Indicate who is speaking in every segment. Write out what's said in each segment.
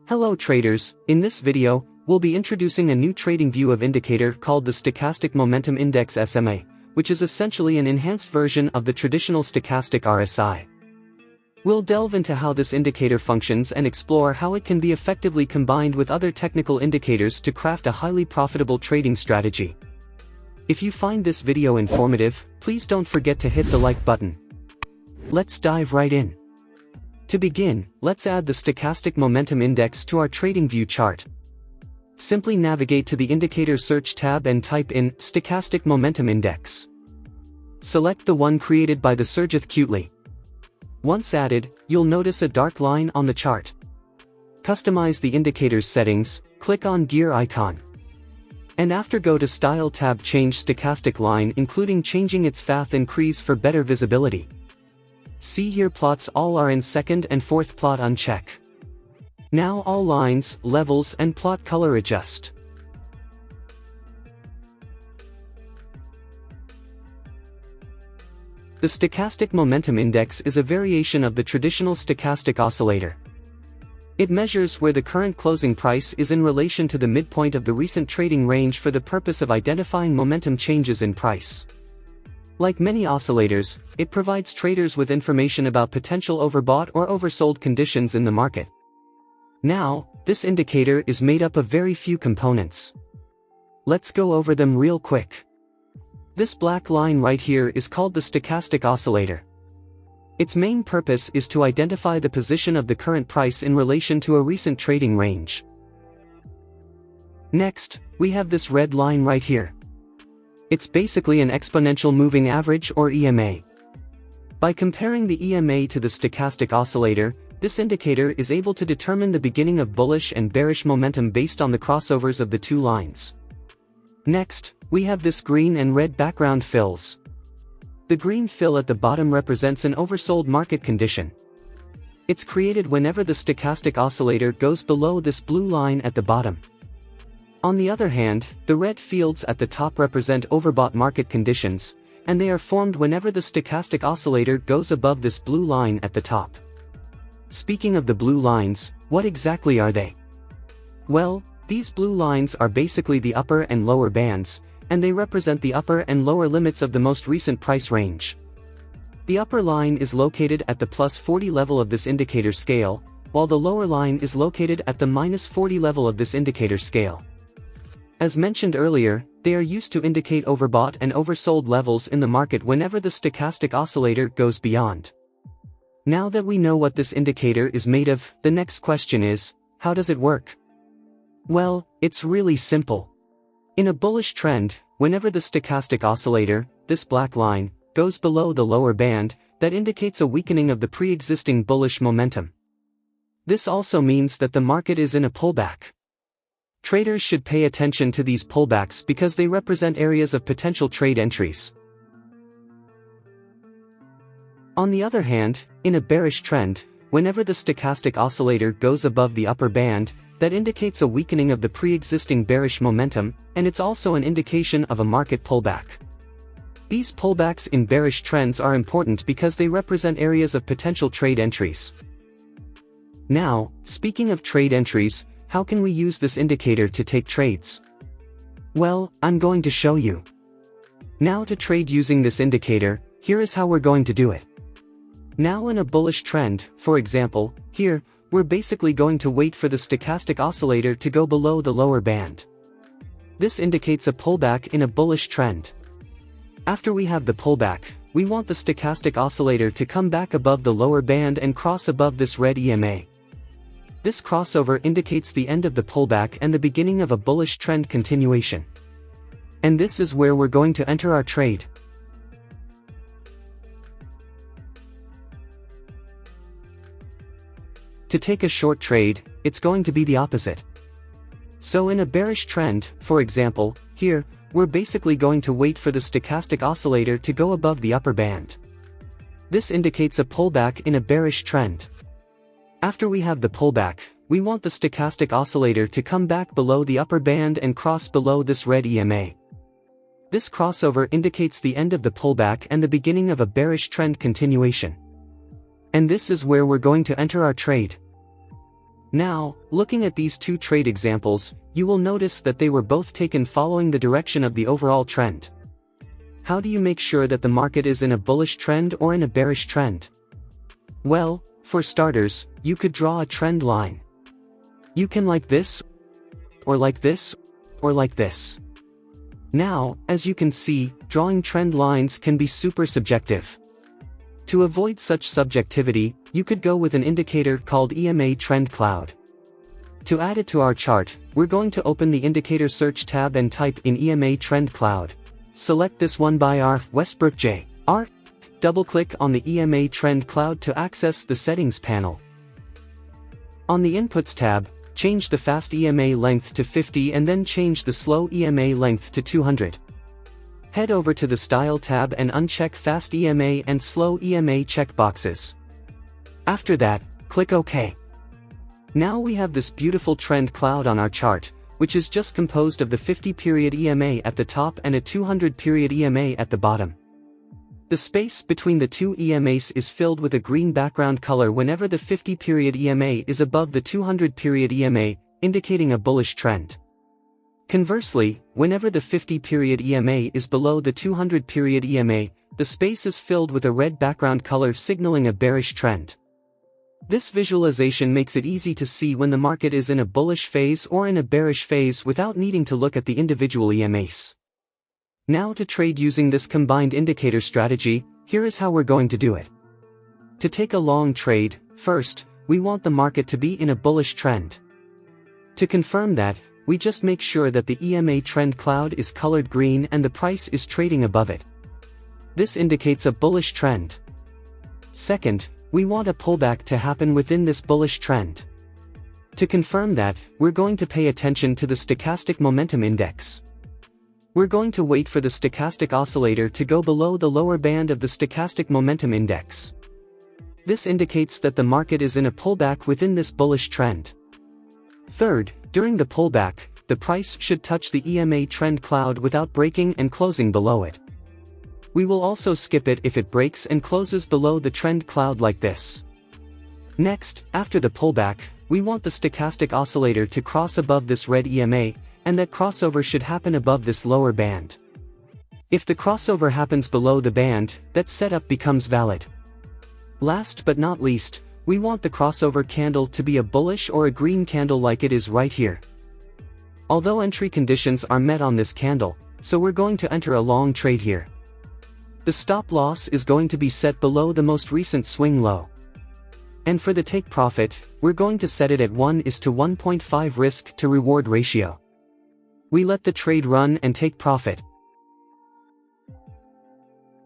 Speaker 1: Hello traders, in this video, we'll be introducing a new trading view of indicator called the Stochastic Momentum Index SMA, which is essentially an enhanced version of the traditional stochastic RSI. We'll delve into how this indicator functions and explore how it can be effectively combined with other technical indicators to craft a highly profitable trading strategy. If you find this video informative, please don't forget to hit the like button. Let's dive right in. To begin, let's add the Stochastic Momentum Index to our TradingView chart. Simply navigate to the Indicator Search tab and type in Stochastic Momentum Index. Select the one created by the Surjith Qutli. Once added, you'll notice a dark line on the chart. Customize the indicator's settings, click on Gear icon. And after go to Style tab, change Stochastic Line, including changing its path increase for better visibility. See here, plots all are in second and fourth plot uncheck. Now all lines, levels and plot color adjust. The Stochastic Momentum Index is a variation of the traditional stochastic oscillator. It measures where the current closing price is in relation to the midpoint of the recent trading range for the purpose of identifying momentum changes in price. Like many oscillators, it provides traders with information about potential overbought or oversold conditions in the market. Now, this indicator is made up of very few components. Let's go over them real quick. This black line right here is called the stochastic oscillator. Its main purpose is to identify the position of the current price in relation to a recent trading range. Next, we have this red line right here. It's basically an exponential moving average or EMA. By comparing the EMA to the stochastic oscillator, this indicator is able to determine the beginning of bullish and bearish momentum based on the crossovers of the two lines. Next, we have this green and red background fills. The green fill at the bottom represents an oversold market condition. It's created whenever the stochastic oscillator goes below this blue line at the bottom. On the other hand, the red fields at the top represent overbought market conditions, and they are formed whenever the stochastic oscillator goes above this blue line at the top. Speaking of the blue lines, what exactly are they? Well, these blue lines are basically the upper and lower bands, and they represent the upper and lower limits of the most recent price range. The upper line is located at the +40 level of this indicator scale, while the lower line is located at the -40 level of this indicator scale. As mentioned earlier, they are used to indicate overbought and oversold levels in the market whenever the stochastic oscillator goes beyond. Now that we know what this indicator is made of, the next question is, how does it work? Well, it's really simple. In a bullish trend, whenever the stochastic oscillator, this black line, goes below the lower band, that indicates a weakening of the pre-existing bullish momentum. This also means that the market is in a pullback. Traders should pay attention to these pullbacks because they represent areas of potential trade entries. On the other hand, in a bearish trend, whenever the stochastic oscillator goes above the upper band, that indicates a weakening of the pre-existing bearish momentum, and it's also an indication of a market pullback. These pullbacks in bearish trends are important because they represent areas of potential trade entries. Now, speaking of trade entries, how can we use this indicator to take trades? Well, I'm going to show you. Now to trade using this indicator, here is how we're going to do it. Now in a bullish trend, for example, here, we're basically going to wait for the stochastic oscillator to go below the lower band. This indicates a pullback in a bullish trend. After we have the pullback, we want the stochastic oscillator to come back above the lower band and cross above this red EMA. This crossover indicates the end of the pullback and the beginning of a bullish trend continuation. And this is where we're going to enter our trade. To take a short trade, it's going to be the opposite. So in a bearish trend, for example, here, we're basically going to wait for the stochastic oscillator to go above the upper band. This indicates a pullback in a bearish trend. After we have the pullback, we want the stochastic oscillator to come back below the upper band and cross below this red EMA. This crossover indicates the end of the pullback and the beginning of a bearish trend continuation. And this is where we're going to enter our trade. Now, looking at these two trade examples, you will notice that they were both taken following the direction of the overall trend. How do you make sure that the market is in a bullish trend or in a bearish trend? Well, for starters, you could draw a trend line. You can like this, or like this, or like this. Now, as you can see, drawing trend lines can be super subjective. To avoid such subjectivity, you could go with an indicator called EMA Trend Cloud. To add it to our chart, we're going to open the Indicator Search tab and type in EMA Trend Cloud. Select this one by R. Westbrook J. R. Double-click on the EMA Trend Cloud to access the Settings panel. On the Inputs tab, change the fast EMA length to 50 and then change the slow EMA length to 200. Head over to the Style tab and uncheck Fast EMA and Slow EMA checkboxes. After that, click OK. Now we have this beautiful trend cloud on our chart, which is just composed of the 50-period EMA at the top and a 200-period EMA at the bottom. The space between the two EMAs is filled with a green background color whenever the 50-period EMA is above the 200-period EMA, indicating a bullish trend. Conversely, whenever the 50-period EMA is below the 200-period EMA, the space is filled with a red background color signaling a bearish trend. This visualization makes it easy to see when the market is in a bullish phase or in a bearish phase without needing to look at the individual EMAs. Now to trade using this combined indicator strategy, here is how we're going to do it. To take a long trade, first, we want the market to be in a bullish trend. To confirm that, we just make sure that the EMA trend cloud is colored green and the price is trading above it. This indicates a bullish trend. Second, we want a pullback to happen within this bullish trend. To confirm that, we're going to pay attention to the stochastic momentum index. We're going to wait for the stochastic oscillator to go below the lower band of the stochastic momentum index. This indicates that the market is in a pullback within this bullish trend. Third, during the pullback, the price should touch the EMA trend cloud without breaking and closing below it. We will also skip it if it breaks and closes below the trend cloud like this. Next, after the pullback, we want the stochastic oscillator to cross above this red EMA, and that crossover should happen above this lower band. If the crossover happens below the band, that setup becomes valid. Last but not least, we want the crossover candle to be a bullish or a green candle like it is right here. Although entry conditions are met on this candle, so we're going to enter a long trade here. The stop loss is going to be set below the most recent swing low. And for the take profit, we're going to set it at 1:1.5 risk to reward ratio. We let the trade run and take profit.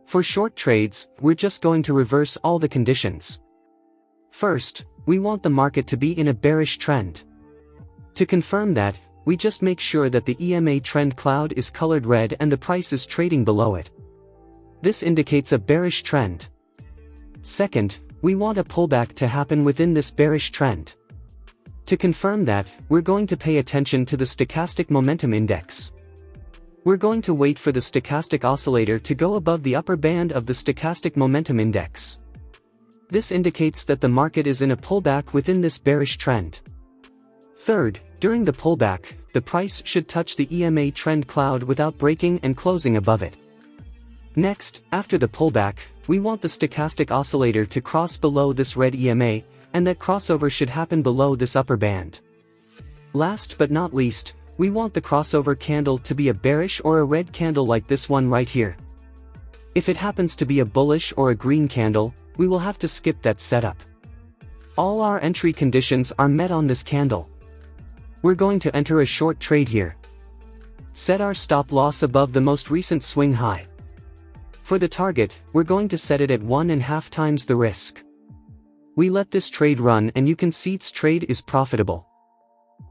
Speaker 1: For short trades, we're just going to reverse all the conditions. First, we want the market to be in a bearish trend. To confirm that, we just make sure that the EMA trend cloud is colored red and the price is trading below it. This indicates a bearish trend. Second, we want a pullback to happen within this bearish trend. To confirm that, we're going to pay attention to the stochastic momentum index. We're going to wait for the stochastic oscillator to go above the upper band of the stochastic momentum index. This indicates that the market is in a pullback within this bearish trend. Third, during the pullback, the price should touch the EMA trend cloud without breaking and closing above it. Next, after the pullback, we want the stochastic oscillator to cross below this red EMA, and that crossover should happen below this upper band. Last but not least, we want the crossover candle to be a bearish or a red candle like this one right here. If it happens to be a bullish or a green candle, we will have to skip that setup. All our entry conditions are met on this candle. We're going to enter a short trade here. Set our stop loss above the most recent swing high. For the target, we're going to set it at 1.5 times the risk. We let this trade run and you can see its trade is profitable.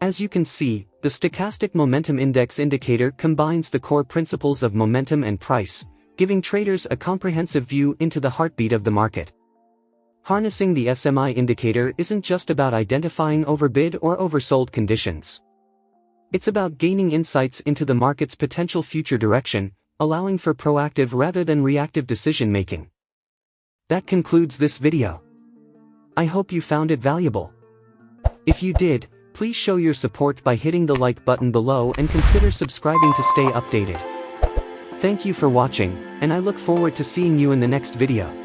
Speaker 1: As you can see, the stochastic momentum index indicator combines the core principles of momentum and price, giving traders a comprehensive view into the heartbeat of the market. Harnessing the SMI indicator isn't just about identifying overbid or oversold conditions. It's about gaining insights into the market's potential future direction, allowing for proactive rather than reactive decision-making. That concludes this video. I hope you found it valuable. If you did, please show your support by hitting the like button below and consider subscribing to stay updated. Thank you for watching, and I look forward to seeing you in the next video.